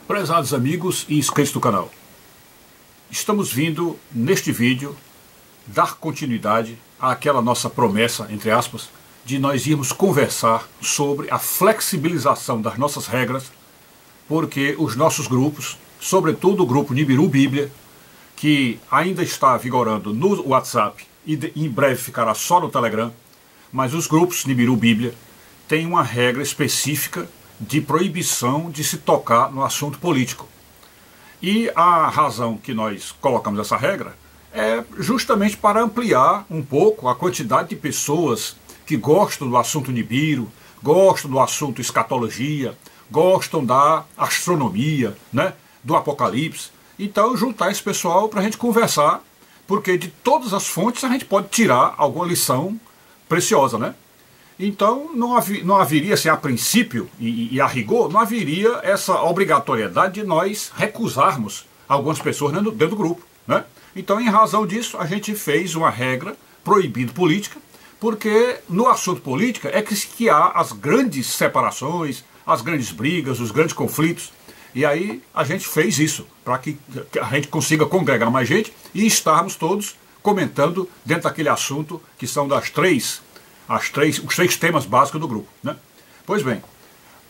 Prezados amigos e inscritos do canal, estamos vindo neste vídeo dar continuidade àquela nossa promessa, entre aspas, de nós irmos conversar sobre a flexibilização das nossas regras, porque os nossos grupos, sobretudo o grupo Nibiru Bíblia, que ainda está vigorando no WhatsApp e em breve ficará só no Telegram, mas os grupos Nibiru Bíblia têm uma regra específica de proibição de se tocar no assunto político. E a razão que nós colocamos essa regra é justamente para ampliar um pouco a quantidade de pessoas que gostam do assunto Nibiru, gostam do assunto escatologia, gostam da astronomia, né, do Apocalipse. Então juntar esse pessoal para a gente conversar, porque de todas as fontes a gente pode tirar alguma lição preciosa, né? Então não haveria, assim, a princípio e a rigor, não haveria essa obrigatoriedade de nós recusarmos algumas pessoas dentro do grupo, né? Então, em razão disso, a gente fez uma regra proibindo política, porque no assunto política é que há as grandes separações, as grandes brigas, os grandes conflitos. E aí a gente fez isso, para que a gente consiga congregar mais gente e estarmos todos comentando dentro daquele assunto que são os três temas básicos do grupo, né? Pois bem,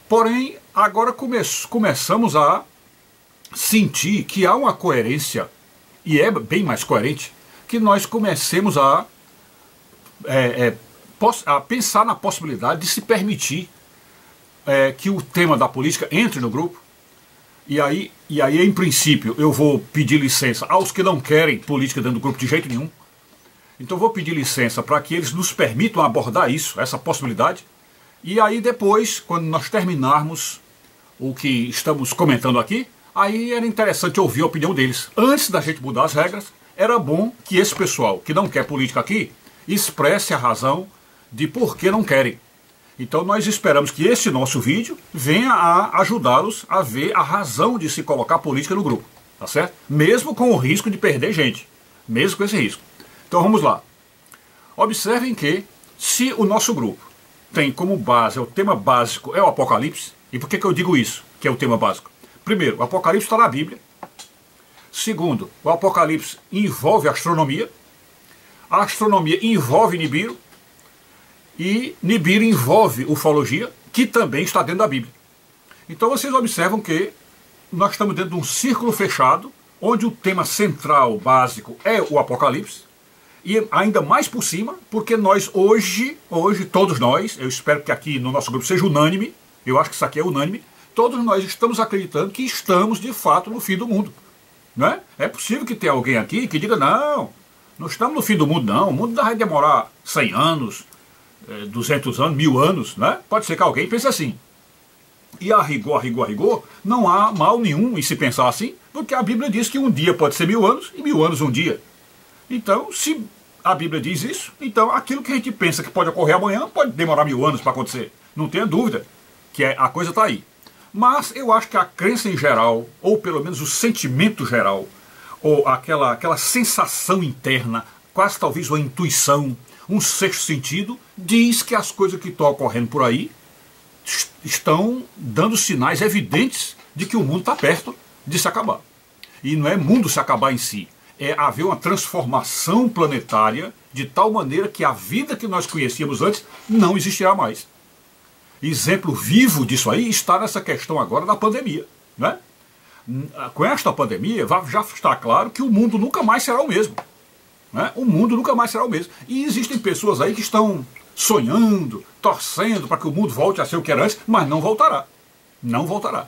porém, agora começamos a sentir que há uma coerência, e é bem mais coerente, que nós comecemos a pensar na possibilidade de se permitir que o tema da política entre no grupo. E aí, em princípio, eu vou pedir licença aos que não querem política dentro do grupo de jeito nenhum. Então vou pedir licença para que eles nos permitam abordar isso, essa possibilidade. E aí depois, quando nós terminarmos o que estamos comentando aqui, aí era interessante ouvir a opinião deles. Antes da gente mudar as regras, era bom que esse pessoal que não quer política aqui expresse a razão de por que não querem. Então nós esperamos que esse nosso vídeo venha a ajudá-los a ver a razão de se colocar política no grupo, tá certo? Mesmo com o risco de perder gente, mesmo com esse risco. Então vamos lá. Observem que se o nosso grupo tem como base, o tema básico é o Apocalipse, e por que eu digo isso, que é o tema básico? Primeiro, o Apocalipse está na Bíblia. Segundo, o Apocalipse envolve a astronomia envolve Nibiru, e Nibiru envolve ufologia, que também está dentro da Bíblia. Então vocês observam que nós estamos dentro de um círculo fechado, onde o tema central, básico, é o Apocalipse, e ainda mais por cima, porque nós hoje, todos nós, eu espero que aqui no nosso grupo seja unânime, eu acho que isso aqui é unânime, todos nós estamos acreditando que estamos de fato no fim do mundo, né? É possível que tenha alguém aqui que diga, não estamos no fim do mundo não, o mundo vai demorar 100 anos, 200 anos, 1000 anos, né? Pode ser que alguém pense assim. E a rigor, não há mal nenhum em se pensar assim, porque a Bíblia diz que um dia pode ser 1000 anos e 1000 anos um dia. Então, se a Bíblia diz isso, então aquilo que a gente pensa que pode ocorrer amanhã pode demorar 1000 anos para acontecer. Não tenha dúvida que a coisa está aí. Mas eu acho que a crença em geral, ou pelo menos o sentimento geral, ou aquela sensação interna, quase talvez uma intuição, um sexto sentido, diz que as coisas que estão ocorrendo por aí estão dando sinais evidentes de que o mundo está perto de se acabar. E não é mundo se acabar em si, é haver uma transformação planetária de tal maneira que a vida que nós conhecíamos antes não existirá mais. Exemplo vivo disso aí está nessa questão agora da pandemia, né? Com esta pandemia já está claro que o mundo nunca mais será o mesmo, né? O mundo nunca mais será o mesmo. E existem pessoas aí que estão sonhando, torcendo para que o mundo volte a ser o que era antes, mas não voltará. Não voltará.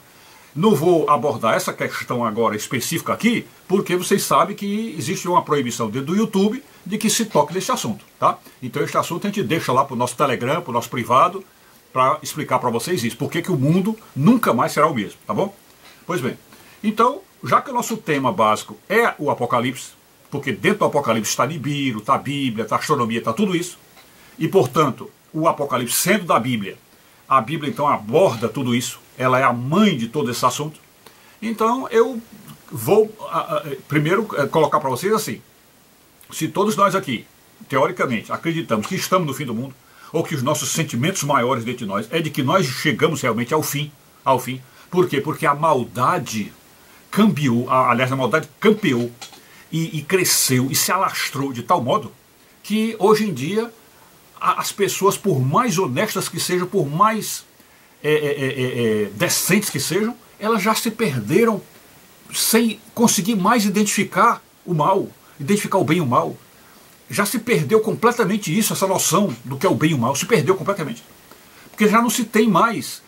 Não vou abordar essa questão agora específica aqui, porque vocês sabem que existe uma proibição dentro do YouTube de que se toque nesse assunto, tá? Então este assunto a gente deixa lá para o nosso Telegram, para o nosso privado, para explicar para vocês isso, porque que o mundo nunca mais será o mesmo, tá bom? Pois bem, então, já que o nosso tema básico é o Apocalipse, porque dentro do Apocalipse está Nibiru, está a Bíblia, está a astronomia, está tudo isso, e portanto, o Apocalipse sendo da Bíblia, a Bíblia então aborda tudo isso, ela é a mãe de todo esse assunto. Então eu vou primeiro colocar para vocês assim, se todos nós aqui, teoricamente, acreditamos que estamos no fim do mundo, ou que os nossos sentimentos maiores dentro de nós é de que nós chegamos realmente ao fim, Por quê? Porque a maldade cambiou, aliás, a maldade campeou e cresceu e se alastrou de tal modo que hoje em dia as pessoas, por mais honestas que sejam, por mais decentes que sejam, elas já se perderam sem conseguir mais identificar o mal, identificar o bem e o mal. Já se perdeu completamente isso, essa noção do que é o bem e o mal, se perdeu completamente. Porque já não se tem mais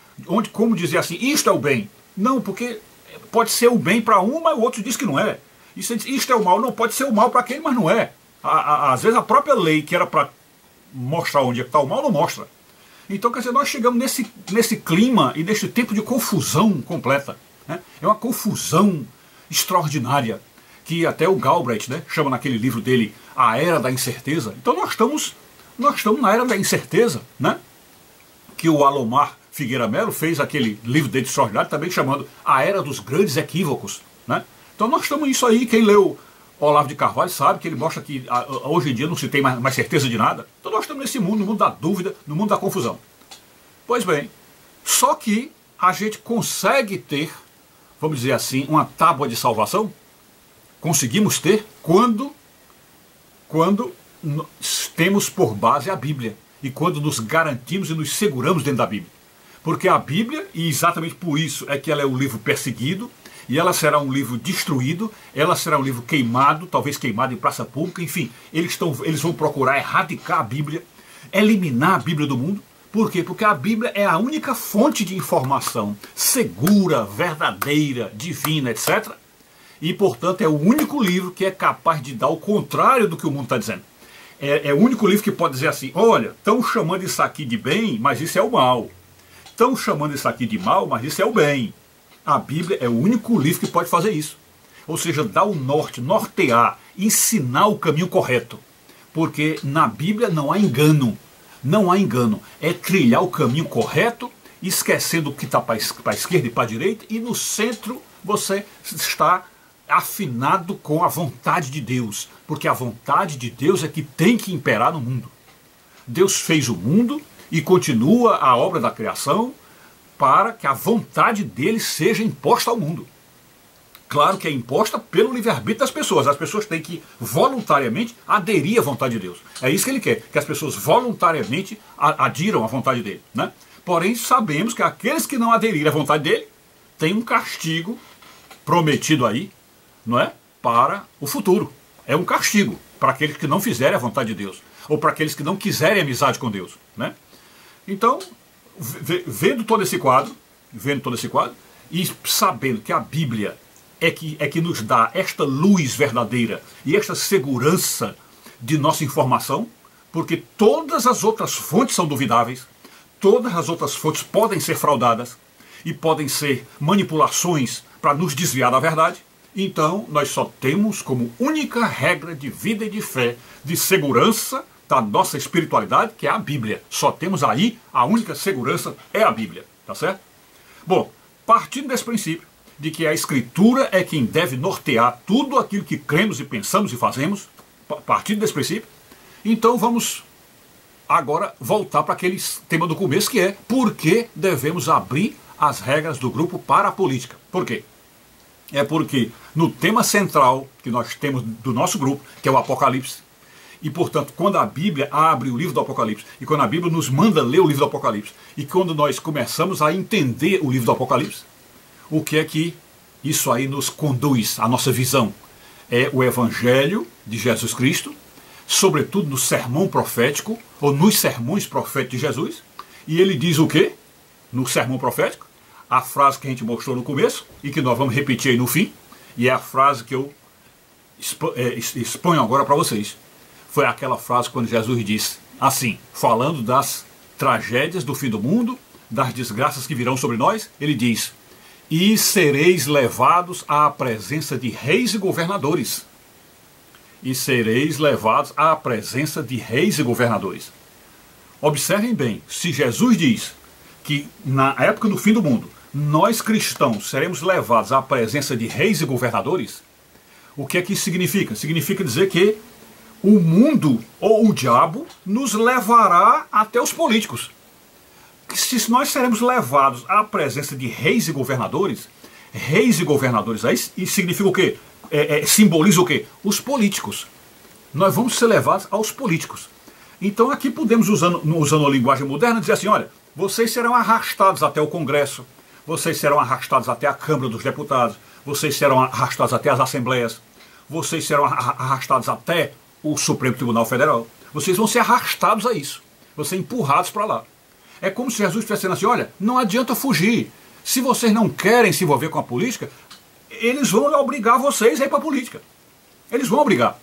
como dizer assim, isto é o bem. Não, porque pode ser o bem para um, mas o outro diz que não é. Isto é o mal, não pode ser o mal para aquele, mas não é. Às vezes a própria lei que era para mostrar onde está o mal, não mostra. Então, quer dizer, nós chegamos nesse clima e nesse tempo de confusão completa. Né? É uma confusão extraordinária, que até o Galbraith, né, chama naquele livro dele A Era da Incerteza. Então nós estamos na Era da Incerteza, né? Que o Alomar Figueira Melo fez aquele livro dele extraordinário, também chamando A Era dos Grandes Equívocos. Né? Então nós estamos nisso aí, quem leu Olavo de Carvalho sabe que ele mostra que hoje em dia não se tem mais certeza de nada. Então nós estamos nesse mundo, no mundo da dúvida, no mundo da confusão. Pois bem, só que a gente consegue ter, vamos dizer assim, uma tábua de salvação. Conseguimos ter quando temos por base a Bíblia e quando nos garantimos e nos seguramos dentro da Bíblia. Porque a Bíblia, e exatamente por isso é que ela é um livro perseguido, e ela será um livro destruído, ela será um livro queimado, talvez queimado em praça pública, enfim, eles vão procurar erradicar a Bíblia, eliminar a Bíblia do mundo. Por quê? Porque a Bíblia é a única fonte de informação segura, verdadeira, divina, etc. E, portanto, é o único livro que é capaz de dar o contrário do que o mundo está dizendo. É o único livro que pode dizer assim, olha, estão chamando isso aqui de bem, mas isso é o mal. Estão chamando isso aqui de mal, mas isso é o bem. A Bíblia é o único livro que pode fazer isso. Ou seja, dar o norte, nortear, ensinar o caminho correto. Porque na Bíblia não há engano. Não há engano. É trilhar o caminho correto, esquecendo o que está para a esquerda e para a direita, e no centro você está afinado com a vontade de Deus. Porque a vontade de Deus é que tem que imperar no mundo. Deus fez o mundo e continua a obra da criação para que a vontade dele seja imposta ao mundo. Claro que é imposta pelo livre-arbítrio das pessoas. As pessoas têm que voluntariamente aderir à vontade de Deus. É isso que ele quer, que as pessoas voluntariamente adiram à vontade dele. Né? Porém, sabemos que aqueles que não aderirem à vontade dele têm um castigo prometido aí, não é? Para o futuro. É um castigo para aqueles que não fizerem a vontade de Deus, ou para aqueles que não quiserem amizade com Deus. Né? Então, vendo todo esse quadro, e sabendo que a Bíblia é que nos dá esta luz verdadeira e esta segurança de nossa informação, porque todas as outras fontes são duvidáveis, todas as outras fontes podem ser fraudadas e podem ser manipulações para nos desviar da verdade. Então, nós só temos como única regra de vida e de fé, de segurança da nossa espiritualidade, que é a Bíblia. Só temos aí, a única segurança é a Bíblia, tá certo? Bom, partindo desse princípio, de que a Escritura é quem deve nortear tudo aquilo que cremos e pensamos e fazemos, partindo desse princípio, então vamos agora voltar para aquele tema do começo, que é por que devemos abrir as regras do grupo para a política. Por quê? É porque no tema central que nós temos do nosso grupo, que é o Apocalipse, e, portanto, quando a Bíblia abre o livro do Apocalipse, e quando a Bíblia nos manda ler o livro do Apocalipse, e quando nós começamos a entender o livro do Apocalipse, o que é que isso aí nos conduz, a nossa visão? É o Evangelho de Jesus Cristo, sobretudo no sermão profético, ou nos sermões proféticos de Jesus, e ele diz o quê? No sermão profético, a frase que a gente mostrou no começo, e que nós vamos repetir aí no fim, e é a frase que eu exponho agora para vocês. Foi aquela frase quando Jesus disse assim, falando das tragédias do fim do mundo, das desgraças que virão sobre nós, ele diz, e sereis levados à presença de reis e governadores. E sereis levados à presença de reis e governadores. Observem bem, se Jesus diz que na época do fim do mundo, nós cristãos seremos levados à presença de reis e governadores, o que é que isso significa? Significa dizer que o mundo ou o diabo nos levará até os políticos. se nós seremos levados à presença de reis e governadores aí, e significa o quê? Simboliza o quê? Os políticos. Nós vamos ser levados aos políticos. Então aqui podemos, usando a linguagem moderna, dizer assim, olha, vocês serão arrastados até o Congresso, vocês serão arrastados até a Câmara dos Deputados, vocês serão arrastados até as Assembleias, vocês serão arrastados até o Supremo Tribunal Federal. Vocês vão ser arrastados a isso, vão ser empurrados para lá. É como se Jesus estivesse dizendo assim, olha, não adianta fugir. Se vocês não querem se envolver com a política, eles vão obrigar vocês a ir para a política. Eles vão obrigar.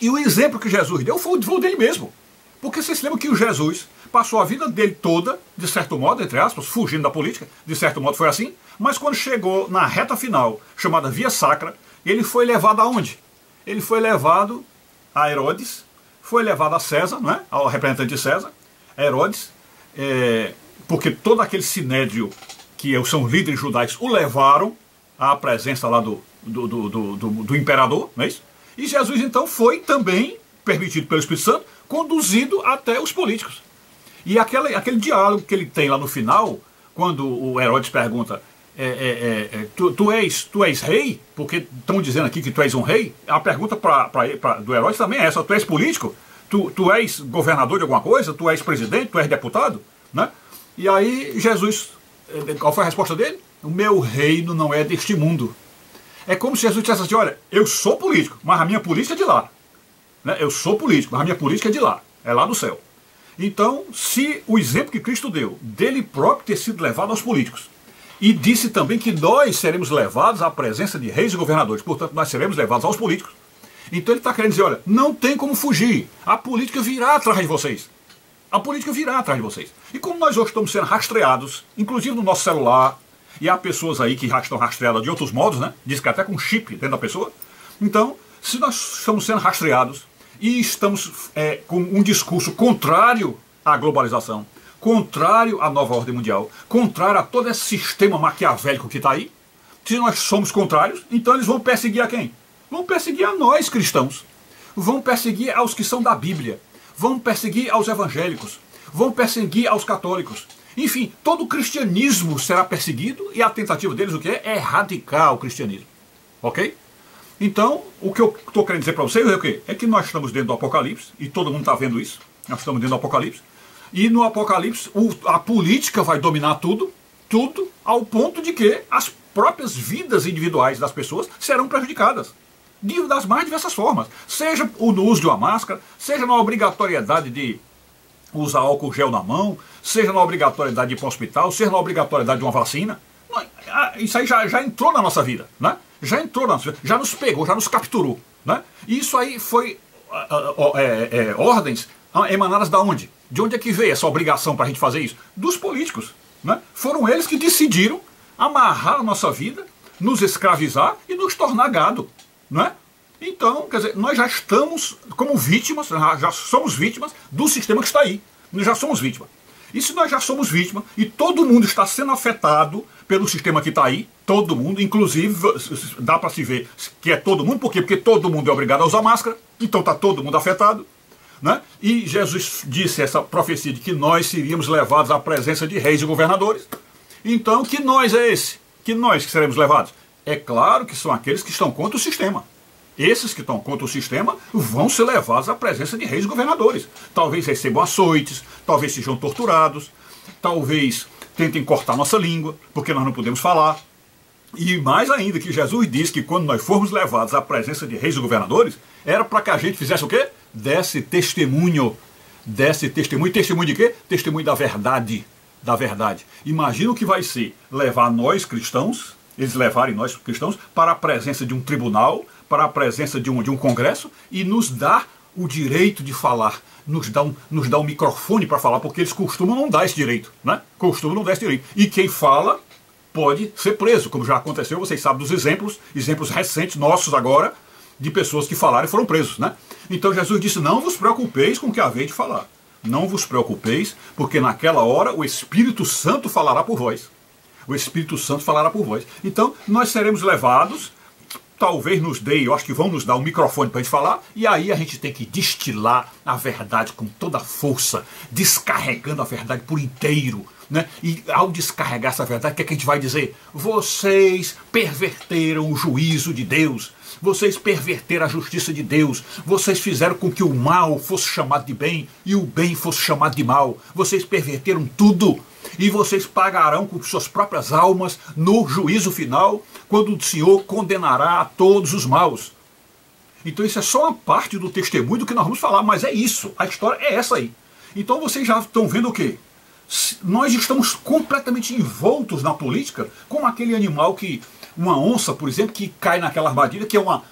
E o exemplo que Jesus deu foi o dele mesmo. Porque vocês se lembram que o Jesus passou a vida dele toda, de certo modo, entre aspas, fugindo da política, de certo modo foi assim, mas quando chegou na reta final, chamada Via Sacra, ele foi levado aonde? Ele foi levado a Herodes, foi levado a César, não é? Ao representante de César, Herodes, porque todo aquele sinédrio que são líderes judaicos o levaram à presença lá do imperador, não é isso? E Jesus então foi também, permitido pelo Espírito Santo, conduzido até os políticos. E aquele diálogo que ele tem lá no final, quando o Herodes pergunta, tu és rei? Porque estão dizendo aqui que tu és um rei. A pergunta do Herodes também é essa, tu és político? Tu és governador de alguma coisa? Tu és presidente? Tu és deputado? Né? E aí Jesus, qual foi a resposta dele? O meu reino não é deste mundo. É como se Jesus dissesse assim, olha, eu sou político, mas a minha política é de lá. Né? Eu sou político, mas a minha política é de lá, é lá do céu. Então, se o exemplo que Cristo deu, dele próprio ter sido levado aos políticos, e disse também que nós seremos levados à presença de reis e governadores, portanto nós seremos levados aos políticos, então ele está querendo dizer, olha, não tem como fugir, a política virá atrás de vocês. A política virá atrás de vocês. E como nós hoje estamos sendo rastreados, inclusive no nosso celular, e há pessoas aí que já estão rastreadas de outros modos, né? Diz que até com chip dentro da pessoa. Então, se nós estamos sendo rastreados e estamos com um discurso contrário à globalização, contrário à nova ordem mundial, contrário a todo esse sistema maquiavélico que está aí, se nós somos contrários, então eles vão perseguir a quem? Vão perseguir a nós cristãos. Vão perseguir aos que são da Bíblia. Vão perseguir aos evangélicos. Vão perseguir aos católicos. Enfim, todo o cristianismo será perseguido e a tentativa deles o que é? É erradicar o cristianismo. Ok? Então, o que eu estou querendo dizer para vocês é o quê? É que nós estamos dentro do Apocalipse, e todo mundo está vendo isso, nós estamos dentro do Apocalipse, e no Apocalipse a política vai dominar tudo, ao ponto de que as próprias vidas individuais das pessoas serão prejudicadas, das mais diversas formas, seja no uso de uma máscara, seja na obrigatoriedade de usar álcool gel na mão, seja na obrigatoriedade de ir para o hospital, seja na obrigatoriedade de uma vacina. Isso aí já entrou na nossa vida, né? Já entrou na nossa vida, já nos pegou, já nos capturou, né? E isso aí foi ordens emanadas da onde? De onde é que veio essa obrigação para a gente fazer isso? Dos políticos, né? Foram eles que decidiram amarrar a nossa vida, nos escravizar e nos tornar gado, né? Então, quer dizer, nós já estamos como vítimas, já somos vítimas do sistema que está aí. Nós já somos vítimas. E se nós já somos vítimas, e todo mundo está sendo afetado pelo sistema que está aí, todo mundo, inclusive, dá para se ver que é todo mundo, por quê? Porque todo mundo é obrigado a usar máscara, então está todo mundo afetado, né? E Jesus disse essa profecia de que nós seríamos levados à presença de reis e governadores. Então, que nós é esse? Que nós que seremos levados? É claro que são aqueles que estão contra o sistema. Esses que estão contra o sistema vão ser levados à presença de reis e governadores. Talvez recebam açoites, talvez sejam torturados, talvez tentem cortar nossa língua, porque nós não podemos falar. E mais ainda, que Jesus disse que quando nós formos levados à presença de reis e governadores, era para que a gente fizesse o quê? Desse testemunho. Desse testemunho. Testemunho de quê? Testemunho da verdade. Da verdade. Imagina o que vai ser levar nós cristãos, eles levarem nós cristãos para a presença de um tribunal, para a presença de um congresso e nos dar o direito de falar, nos dá um microfone para falar, porque eles costumam não dar esse direito, né? Costumam não dar esse direito. E quem fala pode ser preso, como já aconteceu, vocês sabem dos exemplos recentes nossos agora, de pessoas que falaram e foram presos, né? Então Jesus disse, não vos preocupeis com o que haveis de falar. Não vos preocupeis, porque naquela hora o Espírito Santo falará por vós. O Espírito Santo falará por vós. Então, nós seremos levados, talvez nos dê, eu acho que vão nos dar um microfone para a gente falar, e aí a gente tem que destilar a verdade com toda a força, descarregando a verdade por inteiro, né? E ao descarregar essa verdade, o que é que a gente vai dizer? Vocês perverteram o juízo de Deus, vocês perverteram a justiça de Deus, vocês fizeram com que o mal fosse chamado de bem e o bem fosse chamado de mal, vocês perverteram tudo e vocês pagarão com suas próprias almas no juízo final, quando o Senhor condenará a todos os maus. Então isso é só uma parte do testemunho do que nós vamos falar, mas é isso, a história é essa aí. Então vocês já estão vendo o quê? Nós estamos completamente envoltos na política, como aquele animal que, uma onça, por exemplo, que cai naquela armadilha, que é uma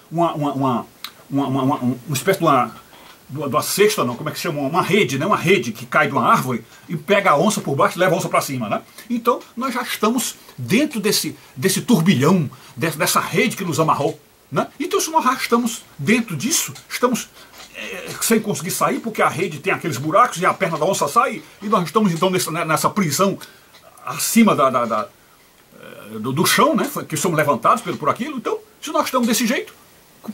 espécie de uma cesta, não, como é que se chama? Uma rede, né? Uma rede que cai de uma árvore e pega a onça por baixo e leva a onça para cima, né? Então nós já estamos dentro desse turbilhão, dessa rede que nos amarrou, né? Então se nós já estamos dentro disso, estamos sem conseguir sair, porque a rede tem aqueles buracos e a perna da onça sai, e nós estamos então nessa prisão acima do chão, né, que somos levantados por aquilo. Então, se nós estamos desse jeito,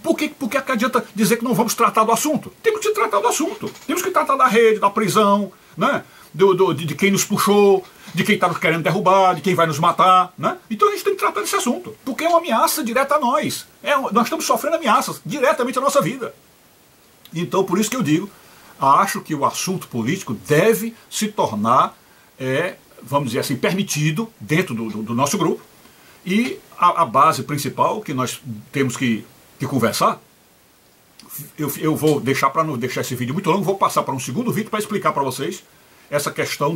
por que adianta dizer que não vamos tratar do assunto? Temos que tratar do assunto, temos que tratar da rede, da prisão, né, de quem nos puxou, de quem está nos querendo derrubar, de quem vai nos matar, né? Então a gente tem que tratar desse assunto, porque é uma ameaça direta a nós, nós estamos sofrendo ameaças diretamente à nossa vida. Então, por isso que eu digo, acho que o assunto político deve se tornar, vamos dizer assim, permitido dentro do nosso grupo. E a base principal que nós temos que conversar, eu vou deixar, para não deixar esse vídeo muito longo, vou passar para um segundo vídeo para explicar para vocês essa questão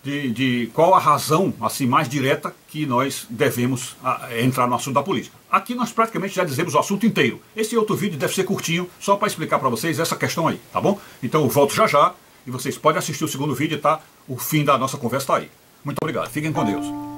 de qual a razão assim, mais direta que nós devemos entrar no assunto da política. Aqui nós praticamente já dizemos o assunto inteiro. Esse outro vídeo deve ser curtinho, só para explicar para vocês essa questão aí, tá bom? Então eu volto já já e vocês podem assistir o segundo vídeo, tá? O fim da nossa conversa está aí. Muito obrigado, fiquem com Deus.